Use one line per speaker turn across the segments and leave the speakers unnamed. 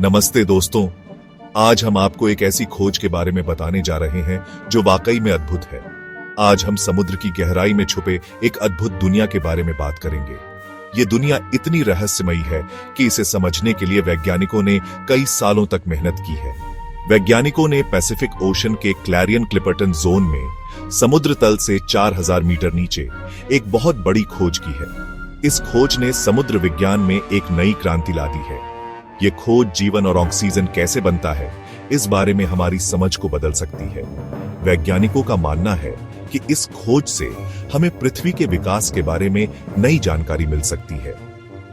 नमस्ते दोस्तों, आज हम आपको एक ऐसी खोज के बारे में बताने जा रहे हैं जो वाकई में अद्भुत है। आज हम समुद्र की गहराई में छुपे एक अद्भुत दुनिया के बारे में बात करेंगे। ये दुनिया इतनी रहस्यमयी है कि इसे समझने के लिए वैज्ञानिकों ने कई सालों तक मेहनत की है। वैज्ञानिकों ने पैसिफिक ओशन के क्लैरियन क्लिपर्टन जोन में समुद्र तल से 4000 मीटर नीचे एक बहुत बड़ी खोज की है। इस खोज ने समुद्र विज्ञान में एक नई क्रांति ला दी है। ये खोज जीवन और ऑक्सीजन कैसे बनता है, इस बारे में हमारी समझ को बदल सकती है। वैज्ञानिकों का मानना है कि इस खोज से हमें पृथ्वी के विकास के बारे में नई जानकारी मिल सकती है।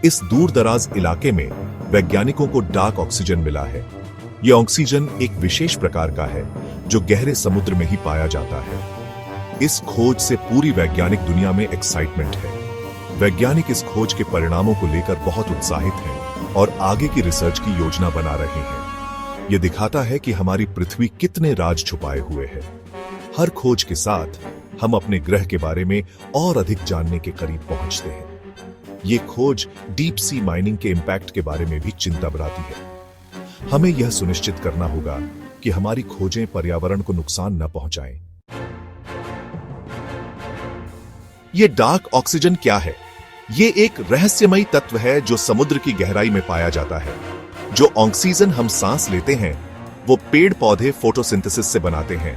इस दूर दराज इलाके में वैज्ञानिकों को डार्क ऑक्सीजन मिला है। यह ऑक्सीजन एक विशेष प्रकार का है जो गहरे समुद्र में ही पाया जाता है। इस खोज से पूरी वैज्ञानिक दुनिया में एक्साइटमेंट है। वैज्ञानिक इस खोज के परिणामों को लेकर बहुत उत्साहित हैं और आगे की रिसर्च की योजना बना रहे हैं। यह दिखाता है कि हमारी पृथ्वी कितने राज छुपाए हुए है। हर खोज के साथ हम अपने ग्रह के बारे में और अधिक जानने के करीब पहुंचते हैं। ये खोज डीप सी माइनिंग के इंपैक्ट के बारे में भी चिंता बढ़ाती है। हमें यह सुनिश्चित करना होगा कि हमारी खोजें पर्यावरण को नुकसान न पहुंचाएं। ये डार्क ऑक्सीजन क्या है? ये एक रहस्यमयी तत्व है जो समुद्र की गहराई में पाया जाता है। जो ऑक्सीजन हम सांस लेते हैं वो पेड़ पौधे फोटोसिंथेसिस से बनाते हैं।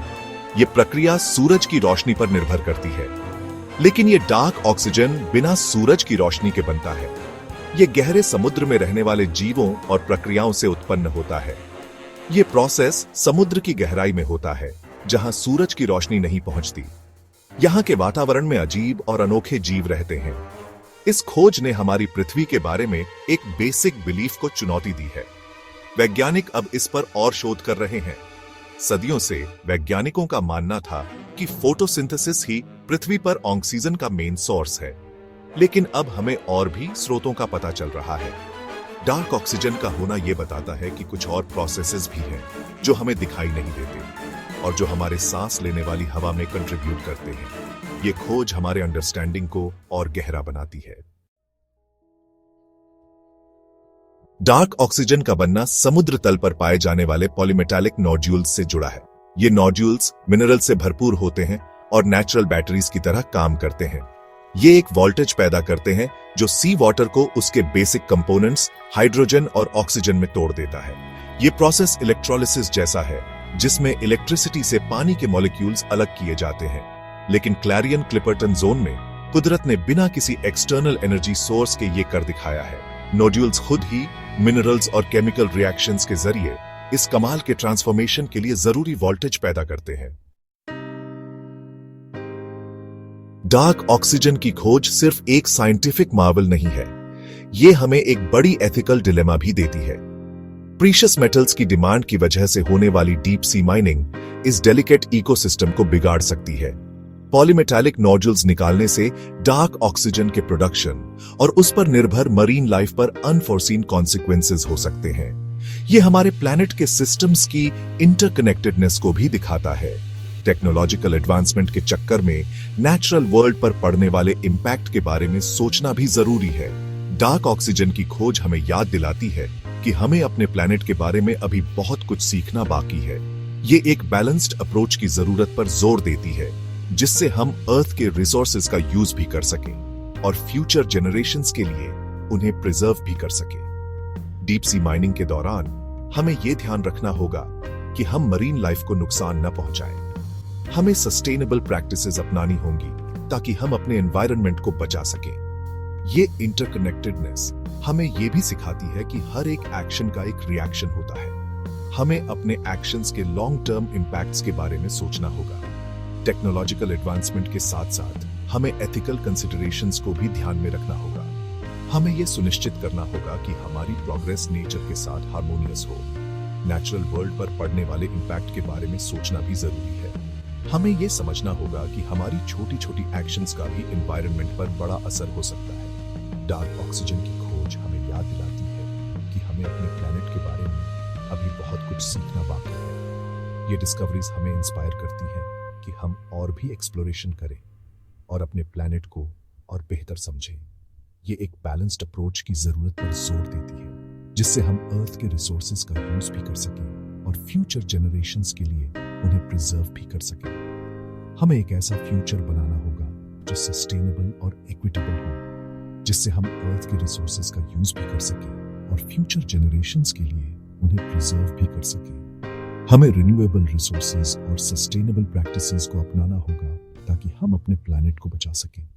ये प्रक्रिया सूरज की रोशनी पर निर्भर करती है, लेकिन ये डार्क ऑक्सीजन बिना सूरज की रोशनी के बनता है। ये गहरे समुद्र में रहने वाले जीवों और प्रक्रियाओं से उत्पन्न होता है। ये प्रोसेस समुद्र की गहराई में होता है जहां सूरज की रोशनी नहीं पहुंचती। यहां के वातावरण में अजीब और अनोखे जीव रहते हैं। इस खोज ने हमारी पृथ्वी के बारे में एक बेसिक बिलीफ को चुनौती दी है। वैज्ञानिक अब इस पर और शोध कर रहे हैं। सदियों से वैज्ञानिकों का मानना था कि फोटोसिंथेसिस ही पृथ्वी पर ऑक्सीजन का मेन सोर्स है, लेकिन अब हमें और भी स्रोतों का पता चल रहा है। डार्क ऑक्सीजन का होना यह बताता है कि कुछ और प्रोसेसेस भी हैं जो हमें दिखाई नहीं देते और जो हमारे सांस लेने वाली हवा में कंट्रीब्यूट करते हैं। ये खोज हमारे अंडरस्टैंडिंग को और गहरा बनाती है। डार्क ऑक्सीजन का बनना समुद्र तल पर पाए जाने वाले पॉलीमेटालिक नोड्यूल्स से जुड़ा है। ये नोड्यूल्स मिनरल से भरपूर होते हैं और नेचुरल बैटरीज की तरह काम करते हैं। ये एक वोल्टेज पैदा करते हैं जो सी वाटर को उसके बेसिक कंपोनेंट्स हाइड्रोजन और ऑक्सीजन में तोड़ देता है। ये प्रोसेस इलेक्ट्रोलिसिस जैसा है, जिसमें इलेक्ट्रिसिटी से पानी के मॉलिक्यूल्स अलग किए जाते हैं। लेकिन क्लैरियन क्लिपर्टन जोन में कुदरत ने बिना किसी एक्सटर्नल एनर्जी सोर्स के ये कर दिखाया है। नोड्यूल्स खुद ही मिनरल्स और केमिकल रिएक्शंस के जरिए इस कमाल के ट्रांसफॉर्मेशन के लिए जरूरी वोल्टेज पैदा करते हैं। डार्क ऑक्सीजन की खोज सिर्फ एक साइंटिफिक मार्वल नहीं है, ये हमें एक बड़ी एथिकल डिलेमा भी देती है। प्रीशियस मेटल्स की डिमांड की वजह से होने वाली डीप सी माइनिंग इस डेलिकेट इकोसिस्टम को बिगाड़ सकती है। पॉलीमेटालिक नोड्यूल्स निकालने से डार्क ऑक्सीजन के प्रोडक्शन और उस पर निर्भर मरीन लाइफ पर अनफोर्सीन कॉन्सिक्वेंसेस हो सकते हैं। यह हमारे प्लैनेट के सिस्टम्स की इंटरकनेक्टेडनेस को भी दिखाता है। टेक्नोलॉजिकल एडवांसमेंट के चक्कर में नेचुरल वर्ल्ड पर पड़ने वाले इंपैक्ट के बारे में सोचना भी जरूरी है। डार्क ऑक्सीजन की खोज हमें याद दिलाती है कि हमें अपने प्लैनेट के बारे में अभी बहुत कुछ सीखना बाकी है। ये एक बैलेंस्ड अप्रोच की जरूरत पर जोर देती है, जिससे हम अर्थ के रिसोर्सेज का यूज भी कर सकें और फ्यूचर जनरेशंस के लिए उन्हें प्रिजर्व भी कर सकें। डीप सी माइनिंग के दौरान हमें यह ध्यान रखना होगा कि हम मरीन लाइफ को नुकसान न पहुंचाएं। हमें सस्टेनेबल प्रैक्टिसेस अपनानी होंगी ताकि हम अपने एनवायरनमेंट को बचा सकें। ये इंटरकनेक्टेडनेस हमें यह भी सिखाती है कि हर एक एक्शन का एक रिएक्शन होता है। हमें अपने एक्शंस के लॉन्ग टर्म इंपैक्ट्स के बारे में सोचना होगा। टेक्नोलॉजिकल एडवांसमेंट के साथ साथ हमें एथिकल कंसिडरेशंस को भी ध्यान में रखना होगा। हमें यह सुनिश्चित करना होगा कि हमारी प्रोग्रेस नेचर के साथ हार्मोनियस हो। नेचुरल वर्ल्ड पर पड़ने वाले इंपैक्ट के बारे में सोचना भी जरूरी है। हमें यह समझना होगा कि हमारी छोटी छोटी एक्शंस का भी एनवायरनमेंट पर बड़ा असर हो सकता है। डार्क ऑक्सीजन की खोज हमें याद दिलाती है कि हमें अपने प्लैनेट के बारे में अभी बहुत कुछ सीखना बाकी है। ये डिस्कवरीज हमें इंस्पायर करती हैं कि हम और भी एक्सप्लोरेशन करें और अपने प्लैनेट को और बेहतर समझें। ये एक बैलेंस्ड अप्रोच की जरूरत पर जोर देती है, जिससे हम अर्थ के रिसोर्सेज का यूज भी कर सकें और फ्यूचर जनरेशंस के लिए उन्हें प्रिजर्व भी कर सकें। हमें एक ऐसा फ्यूचर बनाना होगा जो सस्टेनेबल और इक्विटेबल हो, जिससे हम अर्थ के रिसोर्सेज का यूज भी कर सकें और फ्यूचर जनरेशंस के लिए उन्हें प्रिजर्व भी कर सकें। हमें रिन्यूएबल रिसोर्सेज और सस्टेनेबल प्रैक्टिसेस को अपनाना होगा ताकि हम अपने प्लैनेट को बचा सकें।